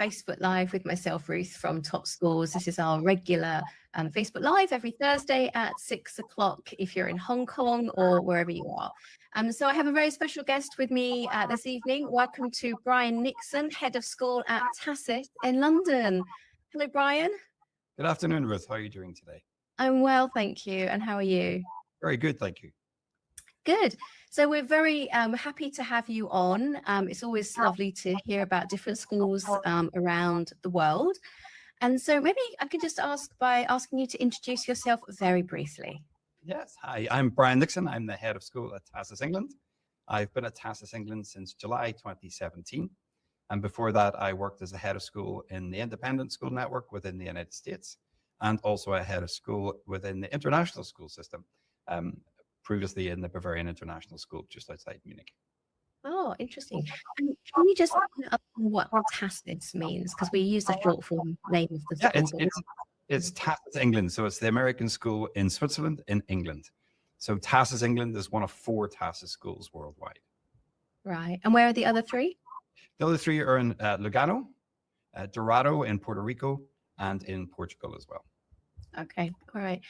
Facebook Live with myself, Ruth, from Top Schools. This is our regular Facebook Live every Thursday at 6 o'clock if you're in Hong Kong or wherever you are. So I have a very special guest with me this evening. Welcome to Brian Nixon, Head of School at TASIS in London. Hello, Brian. Good afternoon, Ruth. How are you doing today? I'm well, thank you. And how are you? Very good, thank you. Good. So we're very happy to have you on. It's always lovely to hear about different schools around the world. And so maybe I could just ask by asking you to introduce yourself very briefly. Yes. Hi, I'm Brian Nixon. I'm the head of school at TASIS England. I've been at TASIS England since July 2017. And before that, I worked as a head of school in the independent school network within the United States, and also a head of school within the international school system, previously in the Bavarian International School just outside Munich. Oh, interesting. And can you just explain what TASIS means? Because we use the short form name of the school. It's TASIS England. So it's the American school in Switzerland, in England. So TASIS England is one of 4 TASIS schools worldwide. Right. And where are the other 3? The other 3 are in Lugano, Dorado in Puerto Rico, and in Portugal as well. Okay. All right.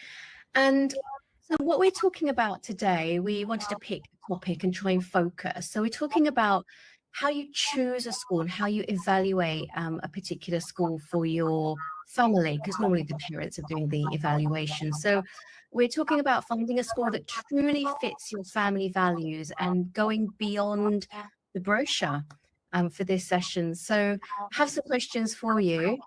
And so what we're talking about today, we wanted to pick a topic and try and focus. So we're talking about how you choose a school and how you evaluate a particular school for your family, because normally the parents are doing the evaluation. So we're talking about finding a school that truly fits your family values and going beyond the brochure for this session. So I have some questions for you.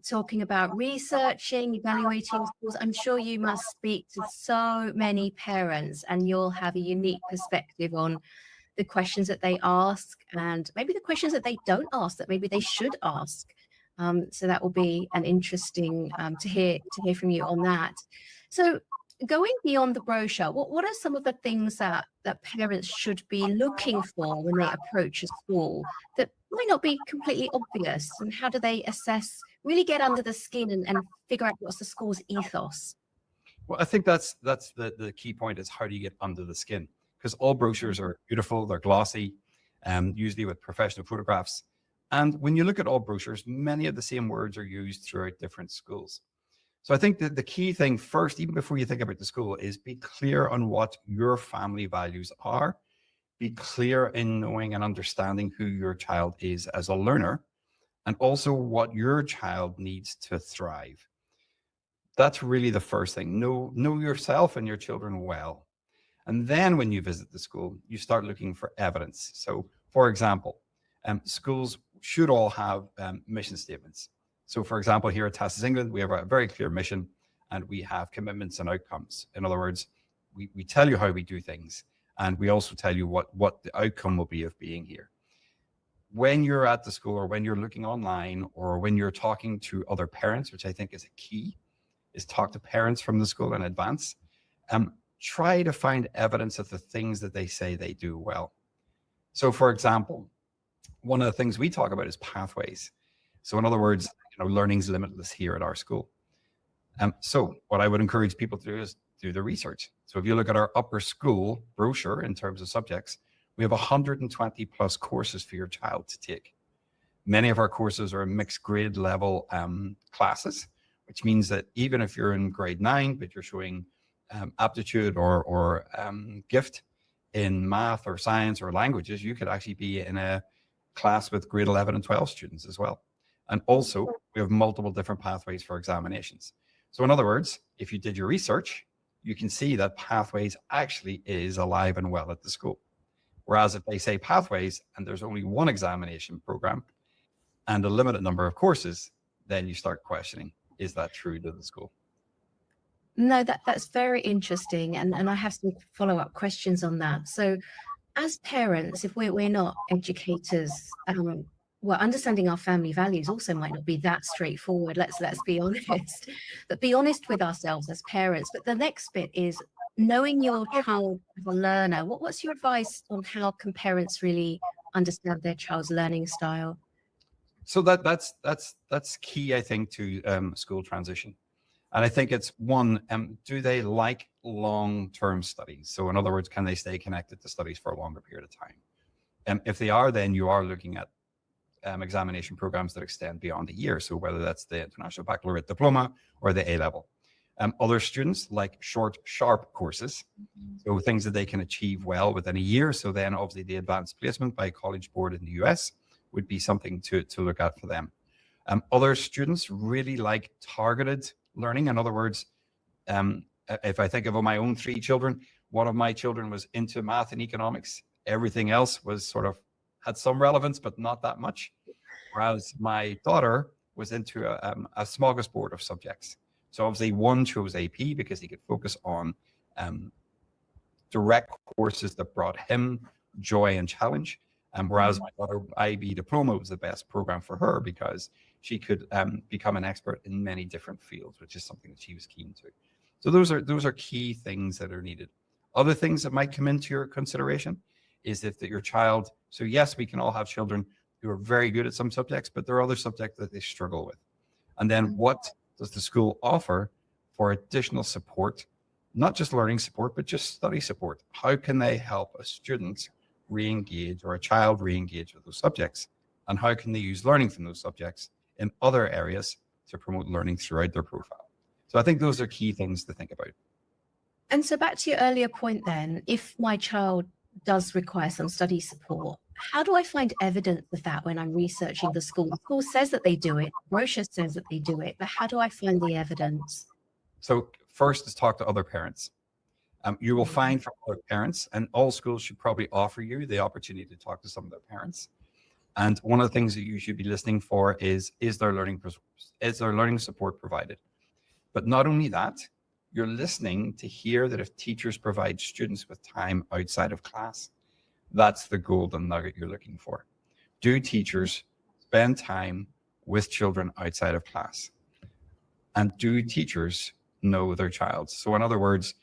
Talking about researching, evaluating schools. I'm sure you must speak to so many parents and you'll have a unique perspective on the questions that they ask and maybe the questions that they don't ask that maybe they should ask. So that will be an interesting to hear from you on that. So going beyond the brochure, what are some of the things that parents should be looking for when they approach a school that might not be completely obvious? And how do they assess, really get under the skin and figure out what's the school's ethos? Well, I think that's the key point, is how do you get under the skin? Because all brochures are beautiful, they're glossy, usually with professional photographs. And when you look at all brochures, many of the same words are used throughout different schools. So I think that the key thing first, even before you think about the school, is be clear on what your family values are. Be clear in knowing and understanding who your child is as a learner, and also what your child needs to thrive. That's really the first thing. Know yourself and your children well. And then when you visit the school, you start looking for evidence. So for example, schools should all have mission statements. So for example, here at TASIS England, we have a very clear mission and we have commitments and outcomes. In other words, we tell you how we do things, and we also tell you what the outcome will be of being here. When you're at the school, or when you're looking online, or when you're talking to other parents, which I think is a key, is talk to parents from the school in advance. Try to find evidence of the things that they say they do well. So for example, one of the things we talk about is pathways. So in other words, learning's limitless here at our school. So what I would encourage people to do is do the research. So if you look at our upper school brochure in terms of subjects, we have 120 plus courses for your child to take. Many of our courses are mixed grade level classes, which means that even if you're in grade 9, but you're showing aptitude or gift in math or science or languages, you could actually be in a class with grade 11 and 12 students as well. And also we have multiple different pathways for examinations. So in other words, if you did your research, you can see that pathways actually is alive and well at the school. Whereas if they say pathways and there's only one examination program and a limited number of courses, then you start questioning, is that true to the school? No, that's very interesting. And I have some follow-up questions on that. So as parents, if we're not educators, well, understanding our family values also might not be that straightforward. Let's be honest, but be honest with ourselves as parents. But the next bit is knowing your child as a learner. What's your advice on how can parents really understand their child's learning style? So that's key, I think, to school transition. And I think it's one, do they like long-term studies? So in other words, can they stay connected to studies for a longer period of time? If they are, then you are looking at examination programs that extend beyond a year. So whether that's the International Baccalaureate Diploma or the A-level. Other students like short, sharp courses, so things that they can achieve well within a year. So then obviously the advanced placement by a college board in the US would be something to look at for them. Other students really like targeted learning. In other words, if I think of my own 3 children, one of my children was into math and economics. Everything else was sort of had some relevance, but not that much. Whereas my daughter was into a smorgasbord of subjects. So obviously one chose AP because he could focus on direct courses that brought him joy and challenge. Whereas my daughter IB diploma was the best program for her because she could become an expert in many different fields, which is something that she was keen to. So those are key things that are needed. Other things that might come into your consideration is if that your child, so yes, we can all have children who are very good at some subjects, but there are other subjects that they struggle with. And then what does the school offer for additional support, not just learning support, but just study support? How can they help a student re-engage or a child re-engage with those subjects? And how can they use learning from those subjects in other areas to promote learning throughout their profile? So I think those are key things to think about. And so back to your earlier point then, if my child does require some study support, how do I find evidence of that when I'm researching the school? The school says that they do it, Brochure says that they do it, but how do I find the evidence? So first is talk to other parents. You will find from other parents, and all schools should probably offer you the opportunity to talk to some of their parents. And one of the things that you should be listening for is there learning support provided? But not only that, you're listening to hear that if teachers provide students with time outside of class, that's the golden nugget you're looking for. Do teachers spend time with children outside of class? And do teachers know their child? So in other words,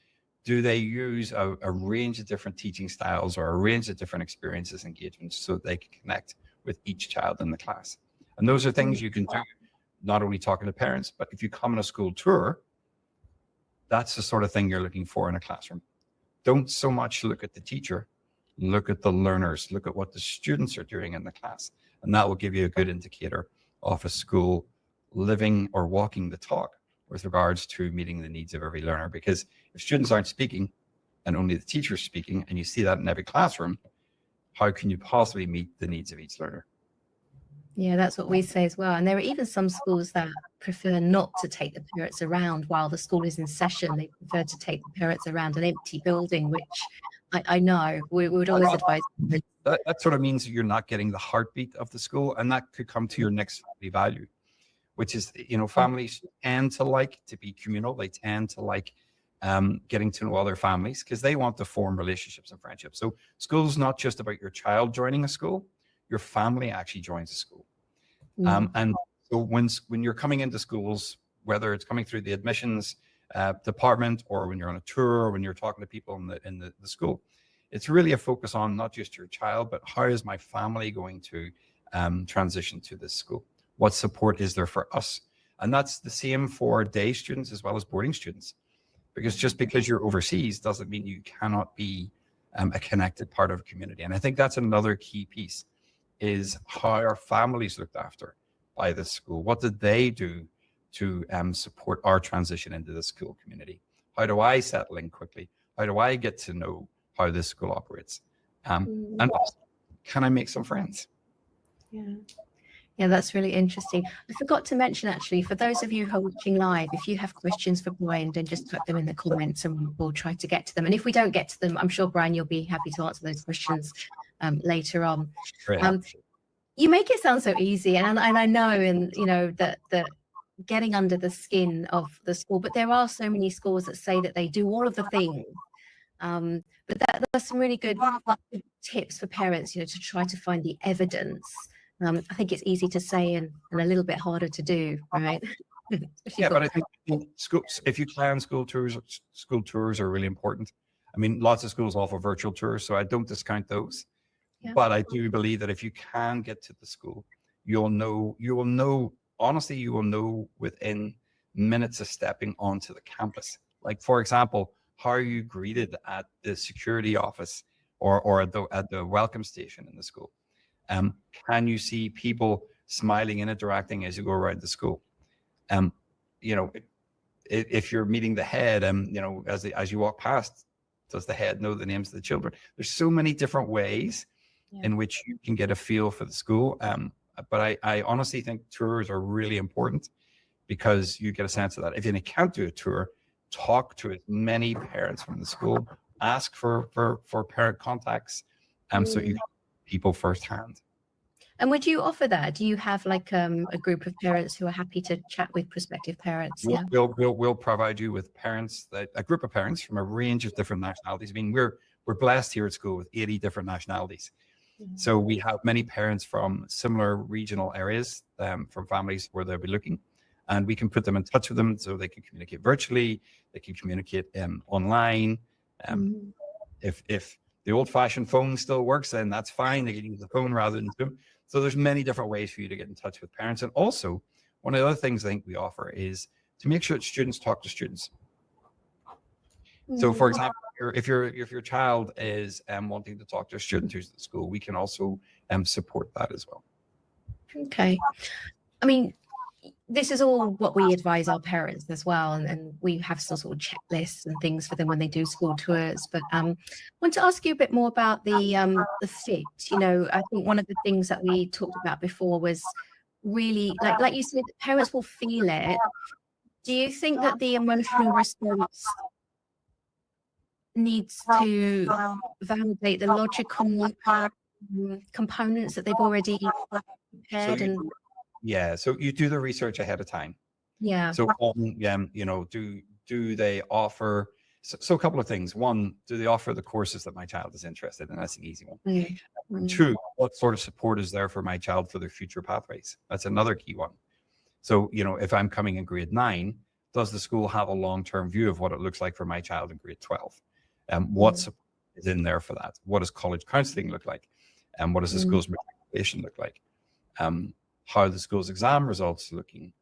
do they use a range of different teaching styles or a range of different experiences, engagements, so they can connect with each child in the class? And those are things you can do, not only talking to parents, but if you come on a school tour, that's the sort of thing you're looking for in a classroom. Don't so much look at the teacher, look at the learners, look at what the students are doing in the class. And that will give you a good indicator of a school living or walking the talk with regards to meeting the needs of every learner. Because if students aren't speaking and only the teacher's speaking, and you see that in every classroom, how can you possibly meet the needs of each learner? Yeah, that's what we say as well. And there are even some schools that prefer not to take the parents around while the school is in session. They prefer to take the parents around an empty building, which I know we would always advise. That sort of means you're not getting the heartbeat of the school, and that could come to your next family value, which is, families tend to like to be communal. They tend to like getting to know other families because they want to form relationships and friendships. So school's not just about your child joining a school, your family actually joins a school. And so when you're coming into schools, whether it's coming through the admissions department or when you're on a tour or when you're talking to people in the school, it's really a focus on not just your child, but how is my family going to transition to this school? What support is there for us? And that's the same for day students as well as boarding students, because just because you're overseas doesn't mean you cannot be a connected part of a community. And I think that's another key piece, is how are families looked after by the school? What did they do to support our transition into the school community? How do I settle in quickly? How do I get to know how this school operates? And also, can I make some friends? Yeah, that's really interesting. I forgot to mention, actually, for those of you who are watching live, if you have questions for Brian, then just put them in the comments and we'll try to get to them. And if we don't get to them, I'm sure, Brian, you'll be happy to answer those questions later on. You make it sound so easy, and I know, and that getting under the skin of the school, but there are so many schools that say that they do all of the things. But that's some really good tips for parents, to try to find the evidence. I think it's easy to say and a little bit harder to do, right? Yeah, but I think schools, if you plan school tours are really important. I mean, lots of schools offer virtual tours, so I don't discount those. Yeah. But I do believe that if you can get to the school, you will know, honestly, you will know within minutes of stepping onto the campus. Like, for example, how are you greeted at the security office or at the welcome station in the school? Can you see people smiling and interacting as you go around the school? You know, if you're meeting the head, you know, as you walk past, does the head know the names of the children? There's so many different ways in which you can get a feel for the school. But I honestly think tours are really important, because you get a sense of that. If you can't do a tour, talk to as many parents from the school, ask for parent contacts, so you can people firsthand. And would you offer that? Do you have like a group of parents who are happy to chat with prospective parents? We'll provide you with parents, a group of parents from a range of different nationalities. I mean, we're blessed here at school with 80 different nationalities. So we have many parents from similar regional areas, from families where they'll be looking, and we can put them in touch with them so they can communicate virtually, they can communicate online. If the old-fashioned phone still works, then that's fine. They can use the phone rather than Zoom. So there's many different ways for you to get in touch with parents. And also, one of the other things I think we offer is to make sure that students talk to students. So, for example, if your child is wanting to talk to a student who's at school, we can also support that as well. Okay. I mean, this is all what we advise our parents as well, and we have some sort of checklists and things for them when they do school tours. But I want to ask you a bit more about the fit. You know, I think one of the things that we talked about before was really, like you said, parents will feel it. Do you think that the emotional response needs to validate the logical components that they've already prepared? So you do the research ahead of time. So you know, do they offer, so a couple of things. One, do they offer the courses that my child is interested in? That's an easy one. Two, what sort of support is there for my child for their future pathways? That's another key one. So, you know, if I'm coming in grade 9, does the school have a long-term view of what it looks like for my child in grade 12? What support is in there for that? What does college counseling look like? And what does the school's matriculation look like? How are the school's exam results looking?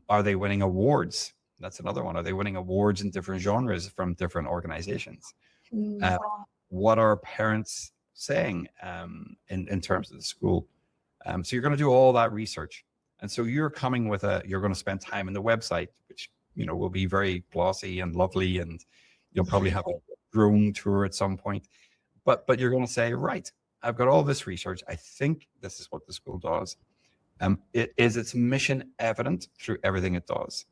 Are they winning awards? That's another one. Are they winning awards in different genres from different organizations? What are parents saying in terms of the school? So you're going to do all that research. And so you're coming with you're going to spend time in the website, which, you know, will be very glossy and lovely, and you'll probably have a drone tour at some point. But you're going to say, right, I've got all this research. I think this is what the school does. Its mission evident through everything it does.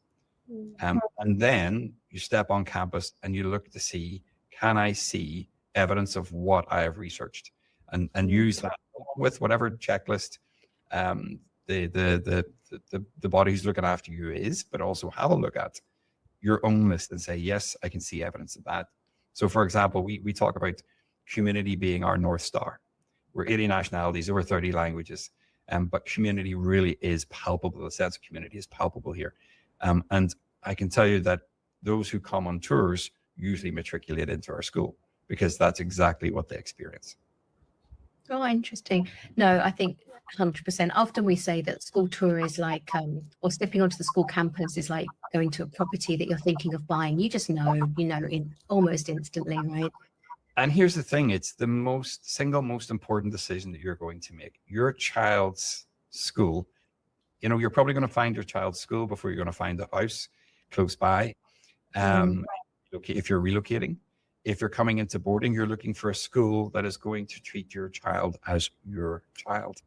And then you step on campus and you look to see, can I see evidence of what I have researched, and use that with whatever checklist the body who's looking after you is, but also have a look at your own list and say, yes, I can see evidence of that. So, for example, we talk about community being our North Star. We're 80 nationalities, over 30 languages, but community really is palpable. The sense of community is palpable here. And I can tell you that those who come on tours usually matriculate into our school, because that's exactly what they experience. Oh, interesting. No, I think 100%. Often we say that school tour is like, or stepping onto the school campus is like going to a property that you're thinking of buying. You just know, almost instantly, right? And here's the thing, it's the single most important decision that you're going to make. Your child's school, you know, you're probably going to find your child's school before you're going to find a house close by. If you're relocating, if you're coming into boarding, you're looking for a school that is going to treat your child as your child.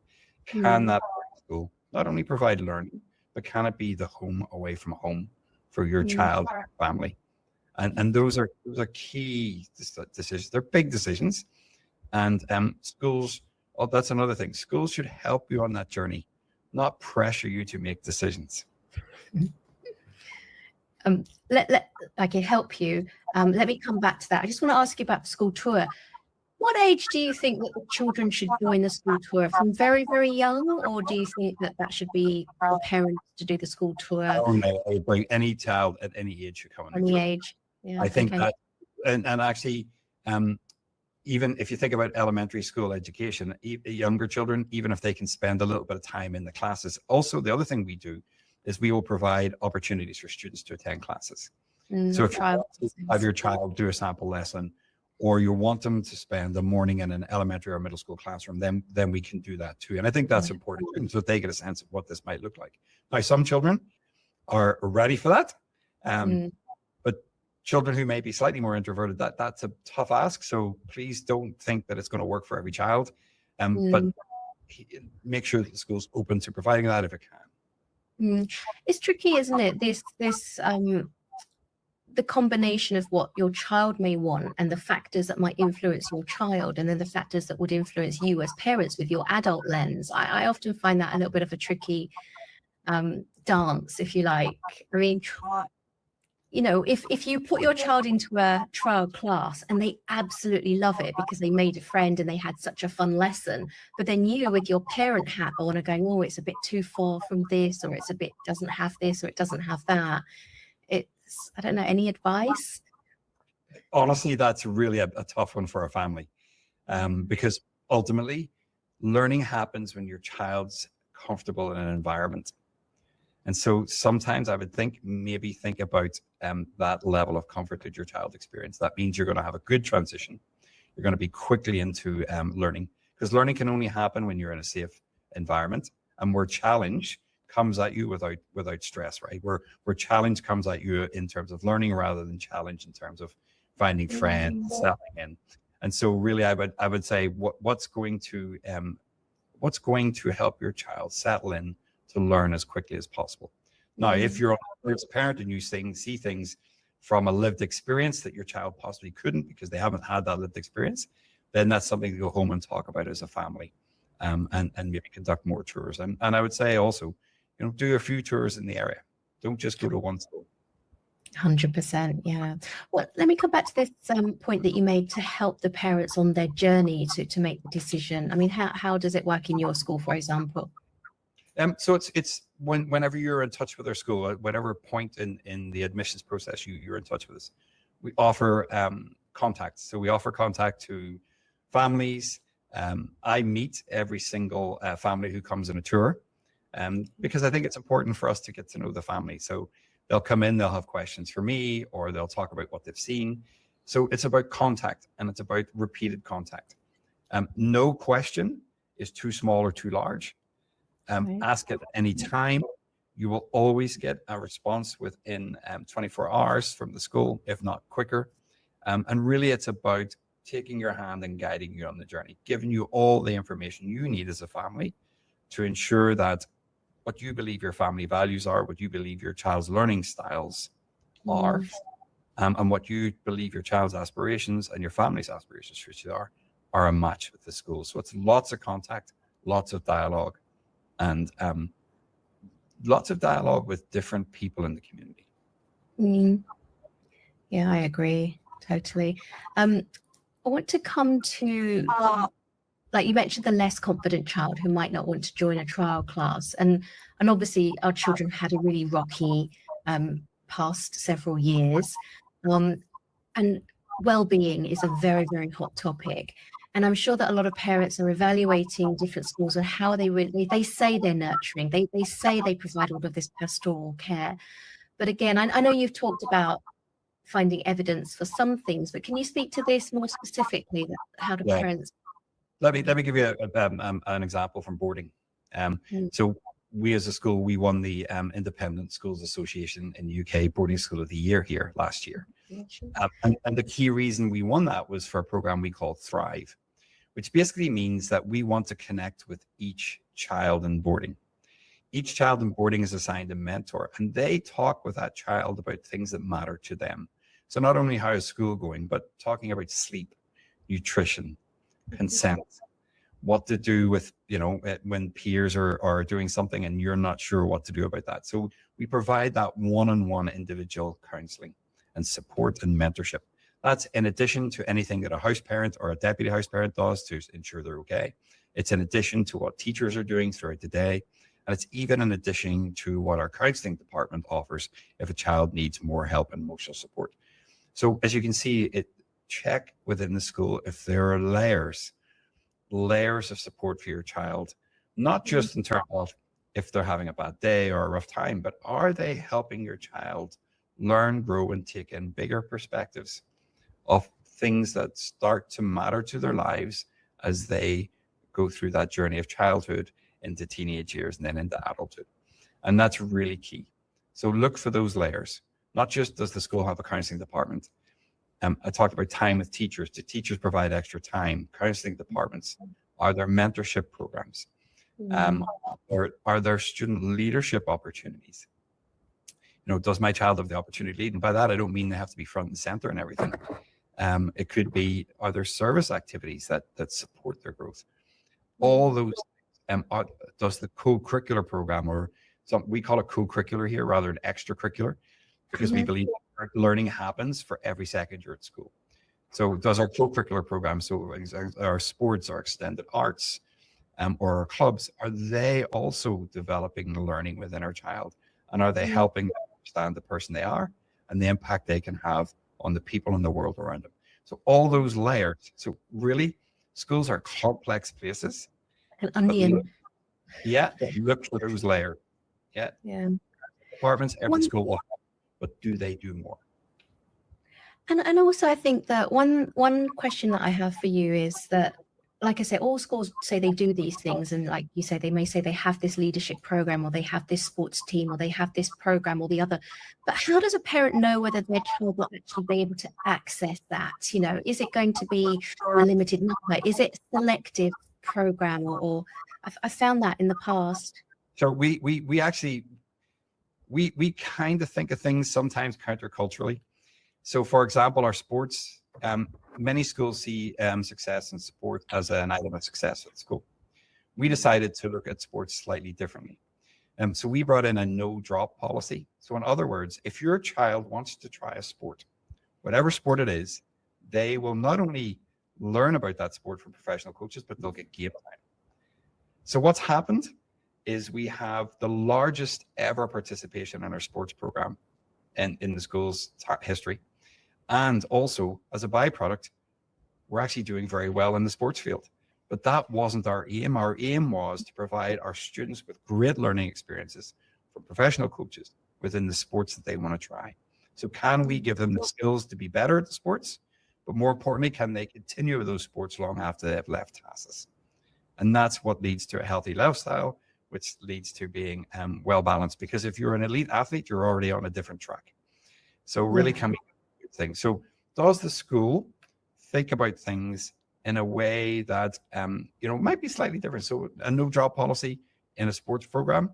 Can that school not only provide learning, but can it be the home away from home for your child and family? And those are key decisions. They're big decisions. And schools, that's another thing. Schools should help you on that journey, not pressure you to make decisions. I can help you. Let me come back to that. I just want to ask you about the school tour. What age do you think that the children should join the school tour? From very, very young, or do you think that should be for parents to do the school tour? Oh, no, I bring any child at any age should come on. Any age. Yeah, I think that, and actually, even if you think about elementary school education, younger children, even if they can spend a little bit of time in the classes. Also, the other thing we do is we will provide opportunities for students to attend classes. So if you have your child do a sample lesson, or you want them to spend the morning in an elementary or middle school classroom, then we can do that too. And I think that's important so they get a sense of what this might look like. Now, some children are ready for that. But children who may be slightly more introverted, that's a tough ask. So please don't think that it's going to work for every child. But make sure that the school's open to providing that if it can. It's tricky, isn't it? The combination of what your child may want and the factors that might influence your child, and then the factors that would influence you as parents with your adult lens. I often find that a little bit of a tricky dance, if you like. I mean, you know, if you put your child into a trial class and they absolutely love it because they made a friend and they had such a fun lesson, but then you with your parent hat on are going, oh, it's a bit too far from this, or it's a bit doesn't have this, or it doesn't have that. It's, I don't know, any advice? Honestly, that's really a tough one for a family, because ultimately learning happens when your child's comfortable in an environment. And so sometimes I would maybe think about that level of comfort that your child experience. That means you're going to have a good transition. You're going to be quickly into learning, because learning can only happen when you're in a safe environment and where challenge comes at you without stress, right? Where challenge comes at you in terms of learning rather than challenge in terms of finding friends, settling in. And so really I would say what's going to help your child settle in to learn as quickly as possible. Now, if you're a parent and you see things from a lived experience that your child possibly couldn't because they haven't had that lived experience, then that's something to go home and talk about as a family, and maybe conduct more tours. And I would say also, you know, do a few tours in the area. Don't just go to one school. 100%, yeah. Well, let me come back to this point that you made to help the parents on their journey to make the decision. I mean, how does it work in your school, for example? So it's whenever you're in touch with our school, at whatever point in the admissions process you're in touch with us, we offer contacts. So we offer contact to families. I meet every single family who comes on a tour, because I think it's important for us to get to know the family. So they'll come in, they'll have questions for me, or they'll talk about what they've seen. So it's about contact, and it's about repeated contact. No question is too small or too large. Ask at any time. You will always get a response within 24 hours from the school, if not quicker. And really, it's about taking your hand and guiding you on the journey, giving you all the information you need as a family to ensure that what you believe your family values are, what you believe your child's learning styles are, and what you believe your child's aspirations and your family's aspirations are a match with the school. So it's lots of contact, lots of dialogue, and lots of dialogue with different people in the community. Yeah, I agree totally. I want to come to, like you mentioned, the less confident child who might not want to join a trial class, and obviously our children had a really rocky past several years, and well-being is a very, very hot topic. And I'm sure that a lot of parents are evaluating different schools and how they say they're nurturing. They say they provide all of this pastoral care. But again, I know you've talked about finding evidence for some things, but can you speak to this more specifically? How do parents? Let me give you an example from boarding. So we as a school, we won the Independent Schools Association in the UK Boarding School of the Year here last year. And the key reason we won that was for a program we call Thrive, which basically means that we want to connect with each child in boarding. Each child in boarding is assigned a mentor, and they talk with that child about things that matter to them. So not only how is school going, but talking about sleep, nutrition, consent, what to do with, you know, when peers are doing something and you're not sure what to do about that. So we provide that one-on-one individual counseling and support and mentorship. That's in addition to anything that a house parent or a deputy house parent does to ensure they're okay. It's in addition to what teachers are doing throughout the day. And it's even in addition to what our counseling department offers if a child needs more help and emotional support. So as you can see, check within the school if there are layers of support for your child, not just in terms of if they're having a bad day or a rough time, but are they helping your child learn, grow, and take in bigger perspectives of things that start to matter to their lives as they go through that journey of childhood into teenage years and then into adulthood. And that's really key. So look for those layers. Not just does the school have a counseling department. I talked about time with teachers. Do teachers provide extra time? Counseling departments. Are there mentorship programs? Or are there student leadership opportunities? You know, does my child have the opportunity to lead? And by that, I don't mean they have to be front and center and everything. It could be, are there service activities that support their growth? All those, does the co-curricular program, or we call it co-curricular here rather than extracurricular, because we believe learning happens for every second you're at school. So does our co-curricular program, so our sports, our extended arts, or our clubs, are they also developing the learning within our child? And are they helping them understand the person they are and the impact they can have on the people in the world around them? So all those layers. So really, schools are complex places. An onion. Look for those layers. Yeah. Departments, every school will have, but do they do more? And also, I think that one question that I have for you is that, like I say, all schools say they do these things, and like you say, they may say they have this leadership program, or they have this sports team, or they have this program or the other. But how does a parent know whether their child will actually be able to access that? You know, is it going to be a limited number? Is it a selective program, or I found that in the past. So we actually kind of think of things sometimes counterculturally. So, for example, our sports. Many schools see success and sport as an item of success at school. We decided to look at sports slightly differently. So we brought in a no drop policy. So in other words, if your child wants to try a sport, whatever sport it is, they will not only learn about that sport from professional coaches, but they'll get game time. So what's happened is we have the largest ever participation in our sports program in the school's history. And also, as a byproduct, we're actually doing very well in the sports field. But that wasn't our aim. Our aim was to provide our students with great learning experiences from professional coaches within the sports that they want to try. So can we give them the skills to be better at the sports? But more importantly, can they continue with those sports long after they've left TASIS? And that's what leads to a healthy lifestyle, which leads to being well balanced. Because if you're an elite athlete, you're already on a different track. So really can be a good thing. So does the school think about things in a way that might be slightly different? So a no drop policy in a sports program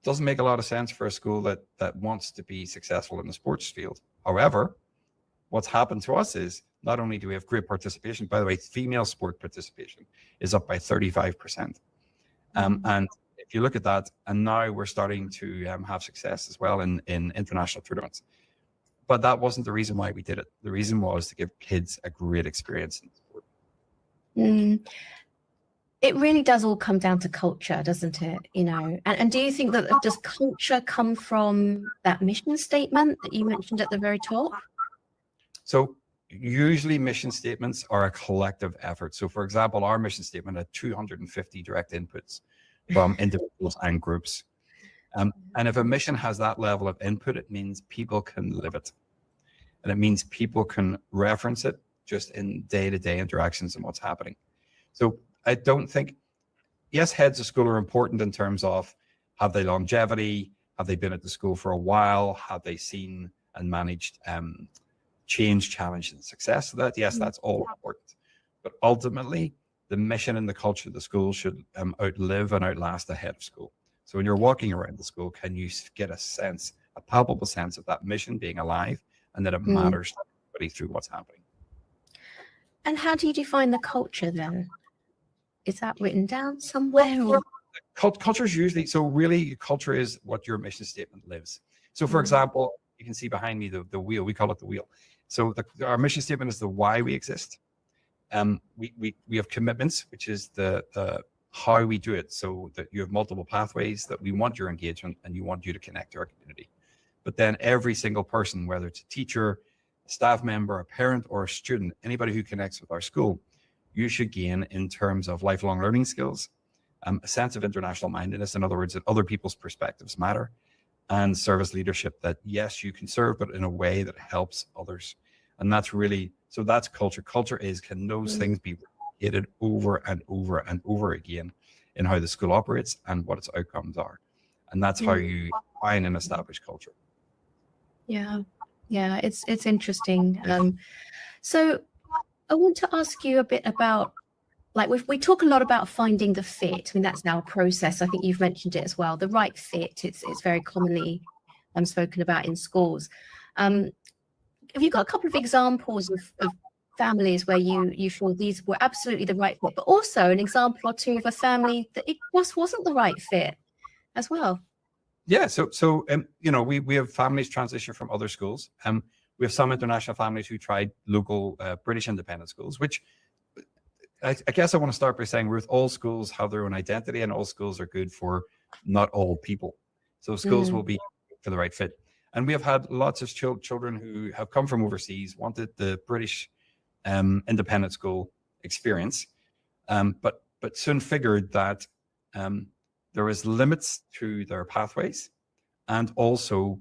doesn't make a lot of sense for a school that wants to be successful in the sports field. However, what's happened to us is not only do we have great participation, by the way, female sport participation is up by 35%. And if you look at that, and now we're starting to have success as well in international tournaments. But that wasn't the reason why we did it. The reason was to give kids a great experience in sport. It really does all come down to culture, doesn't it? And do you think that does culture come from that mission statement that you mentioned at the very top? So usually mission statements are a collective effort. So for example, our mission statement had 250 direct inputs from individuals and groups. And if a mission has that level of input, it means people can live it. And it means people can reference it just in day-to-day interactions and what's happening. So I don't think, yes, heads of school are important in terms of have they longevity, have they been at the school for a while, have they seen and managed change, challenge, and success. So that, yes, that's all important. But ultimately, the mission and the culture of the school should outlive and outlast the head of school. So when you're walking around the school, can you get a palpable sense of that mission being alive and that it matters to everybody through what's happening? And how do you define the culture then? Is that written down somewhere? Or? Culture is usually, so really culture is what your mission statement lives. So for example, you can see behind me the wheel, we call it the wheel. So our mission statement is the why we exist. We have commitments, which is the how we do it. So that you have multiple pathways that we want your engagement and you want you to connect to our community. But then every single person, whether it's a teacher, a staff member, a parent, or a student, anybody who connects with our school, you should gain in terms of lifelong learning skills, a sense of international mindedness, in other words, that other people's perspectives matter, and service leadership, that yes, you can serve, but in a way that helps others. And that's really So that's culture. Culture is, can those things be repeated over and over and over again in how the school operates and what its outcomes are. And that's how you find and establish culture. Yeah, yeah, it's interesting. So I want to ask you a bit about, like, we talk a lot about finding the fit. I mean, that's now a process. I think you've mentioned it as well. The right fit. It's very commonly spoken about in schools. Have you got a couple of examples of families where you feel these were absolutely the right fit, but also an example or two of a family that it just wasn't the right fit as well? Yeah, so you know, we have families transition from other schools. We have some international families who tried local British independent schools, which I guess I want to start by saying, Ruth, all schools have their own identity and all schools are good for not all people. So schools will be for the right fit. And we have had lots of children who have come from overseas, wanted the British independent school experience, but soon figured that there is limits to their pathways and also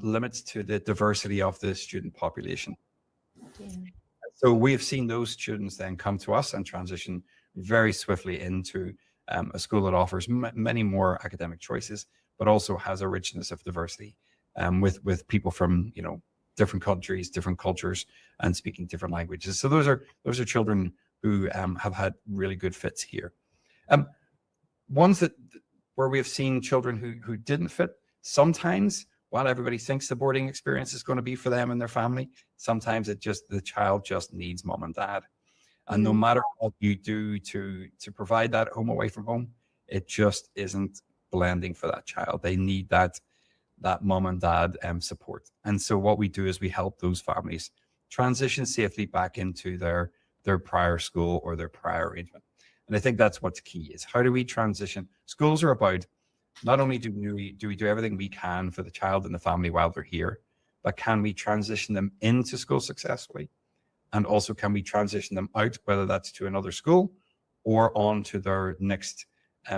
limits to the diversity of the student population. Yeah. So we have seen those students then come to us and transition very swiftly into a school that offers many more academic choices, but also has a richness of diversity with people from, you know, different countries, different cultures, and speaking different languages. So those are children who have had really good fits here. Ones where we have seen children who didn't fit, sometimes while everybody thinks the boarding experience is going to be for them and their family, sometimes the child just needs mom and dad. And no matter what you do to provide that home away from home, it just isn't blending for that child. They need that mom and dad support. And so what we do is we help those families transition safely back into their prior school or their prior arrangement. And I think that's what's key, is how do we transition? Schools are about, not only do we do everything we can for the child and the family while they're here, but can we transition them into school successfully? And also, can we transition them out, whether that's to another school or on to their next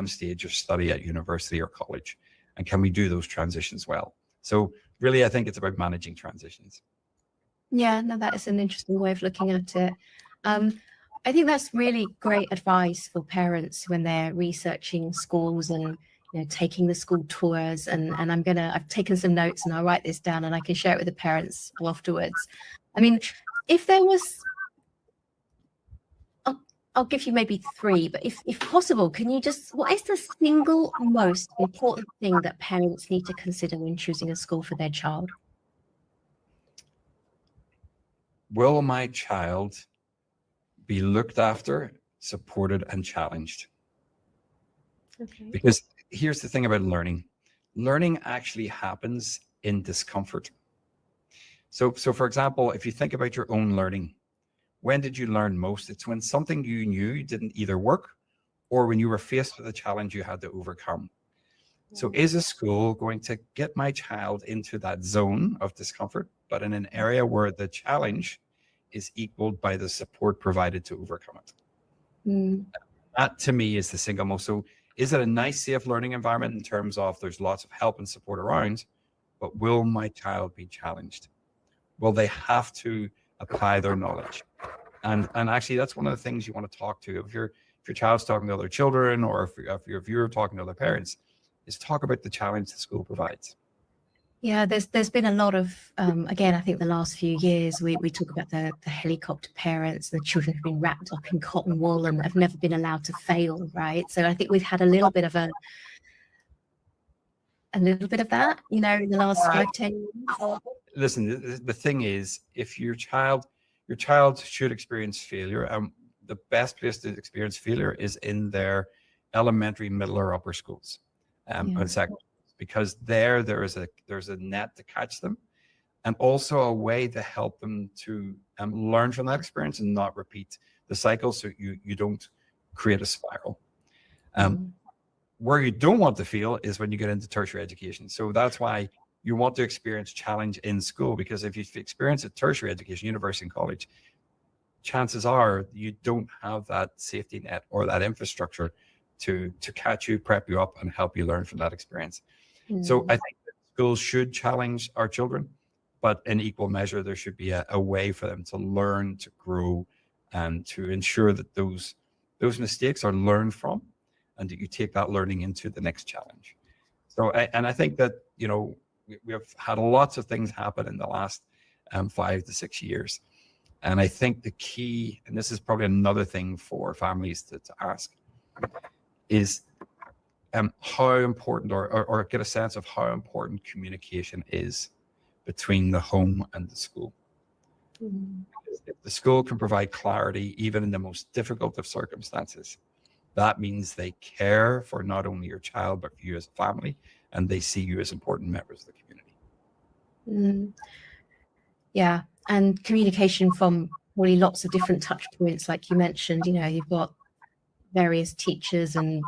stage of study at university or college? And can we do those transitions well? So really, I think it's about managing transitions. Yeah, no, that is an interesting way of looking at it. I think that's really great advice for parents when they're researching schools and, you know, taking the school tours. And I've taken some notes and I'll write this down and I can share it with the parents afterwards. I mean, if there was, I'll give you maybe three, but if possible, can you what is the single most important thing that parents need to consider when choosing a school for their child? Will my child be looked after, supported, and challenged? Okay. Because here's the thing about learning. Learning actually happens in discomfort. So for example, if you think about your own learning, when did you learn most? It's when something you knew didn't either work or when you were faced with a challenge you had to overcome. So is a school going to get my child into that zone of discomfort, but in an area where the challenge is equaled by the support provided to overcome it? That to me is the single most. So is it a nice, safe learning environment in terms of there's lots of help and support around, but will my child be challenged? Will they have to apply their knowledge? And actually, that's one of the things you want to talk to. If your child's talking to other children, or if you're talking to other parents, is talk about the challenge the school provides. Yeah, there's been a lot of, again, I think the last few years, we talk about the helicopter parents, the children who've been wrapped up in cotton wool and have never been allowed to fail, right? So I think we've had a little bit of that, you know, in the last 5-10 years. Listen, the thing is, if your child should experience failure, the best place to experience failure is in their elementary, middle, or upper schools, and secondary, because there's a net to catch them, and also a way to help them to learn from that experience and not repeat the cycle, so you don't create a spiral. Where you don't want to feel is when you get into tertiary education. So that's why you want to experience challenge in school, because if you experience a tertiary education, university and college, chances are you don't have that safety net or that infrastructure to catch you, prep you up, and help you learn from that experience. So I think that schools should challenge our children, but in equal measure, there should be a way for them to learn, to grow, and to ensure that those mistakes are learned from, and that you take that learning into the next challenge. So, and I think that, you know, we have had lots of things happen in the last 5 to 6 years. And I think the key, and this is probably another thing for families to ask, is how important, or get a sense of how important communication is between the home and the school. Mm. If the school can provide clarity, even in the most difficult of circumstances, that means they care for not only your child, but for you as a family, and they see you as important members of the community. Mm. Yeah, and communication from really lots of different touch points, like you mentioned. You know, you've got various teachers and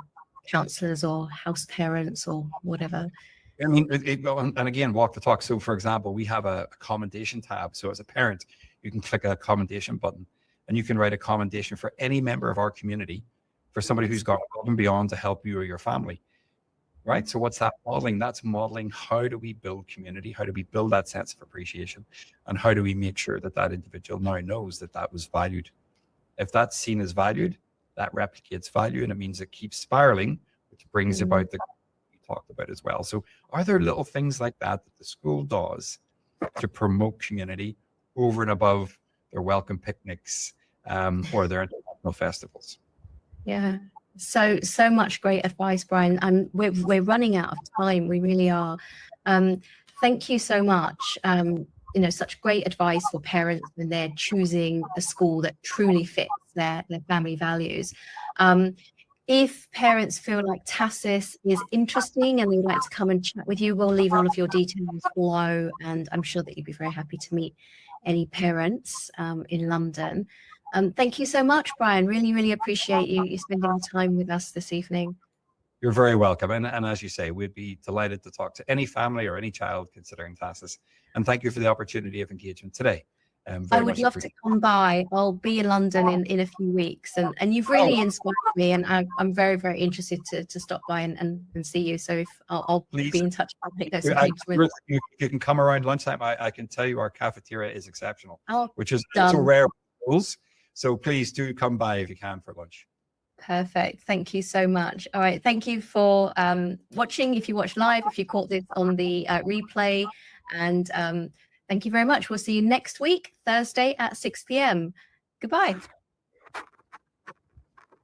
counselors or house parents or whatever. I mean, and again, walk the talk. So, for example, we have a commendation tab. So, as a parent, you can click a commendation button, and you can write a commendation for any member of our community, for somebody who's gone above and beyond to help you or your family. Right. So what's that modeling? That's modeling how do we build community? How do we build that sense of appreciation? And how do we make sure that that individual now knows that that was valued? If that's seen as valued, that replicates value, and it means it keeps spiraling, which brings about the we talked about as well. So are there little things like that that the school does to promote community over and above their welcome picnics or their international festivals? Yeah. So much great advice, Brian. And we're running out of time. We really are. Thank you so much. You know, such great advice for parents when they're choosing a school that truly fits their family values. If parents feel like TASIS is interesting and they'd like to come and chat with you, we'll leave all of your details below, and I'm sure that you'd be very happy to meet any parents in London. Thank you so much, Brian. Really, really appreciate you spending time with us this evening. You're very welcome. And as you say, we'd be delighted to talk to any family or any child considering TASIS. And thank you for the opportunity of engagement today. I would love to come by. I'll be in London in a few weeks, and you've really inspired me, and I'm very, very interested to stop by and see you. So if I'll be in touch. I'll take those arrangements. You can come around lunchtime. I can tell you our cafeteria is exceptional, which is done. so rare. So please do come by if you can for lunch. Perfect. Thank you so much. All right. Thank you for watching. If you watch live, if you caught this on the replay, and thank you very much. We'll see you next week, Thursday at 6 p.m. Goodbye.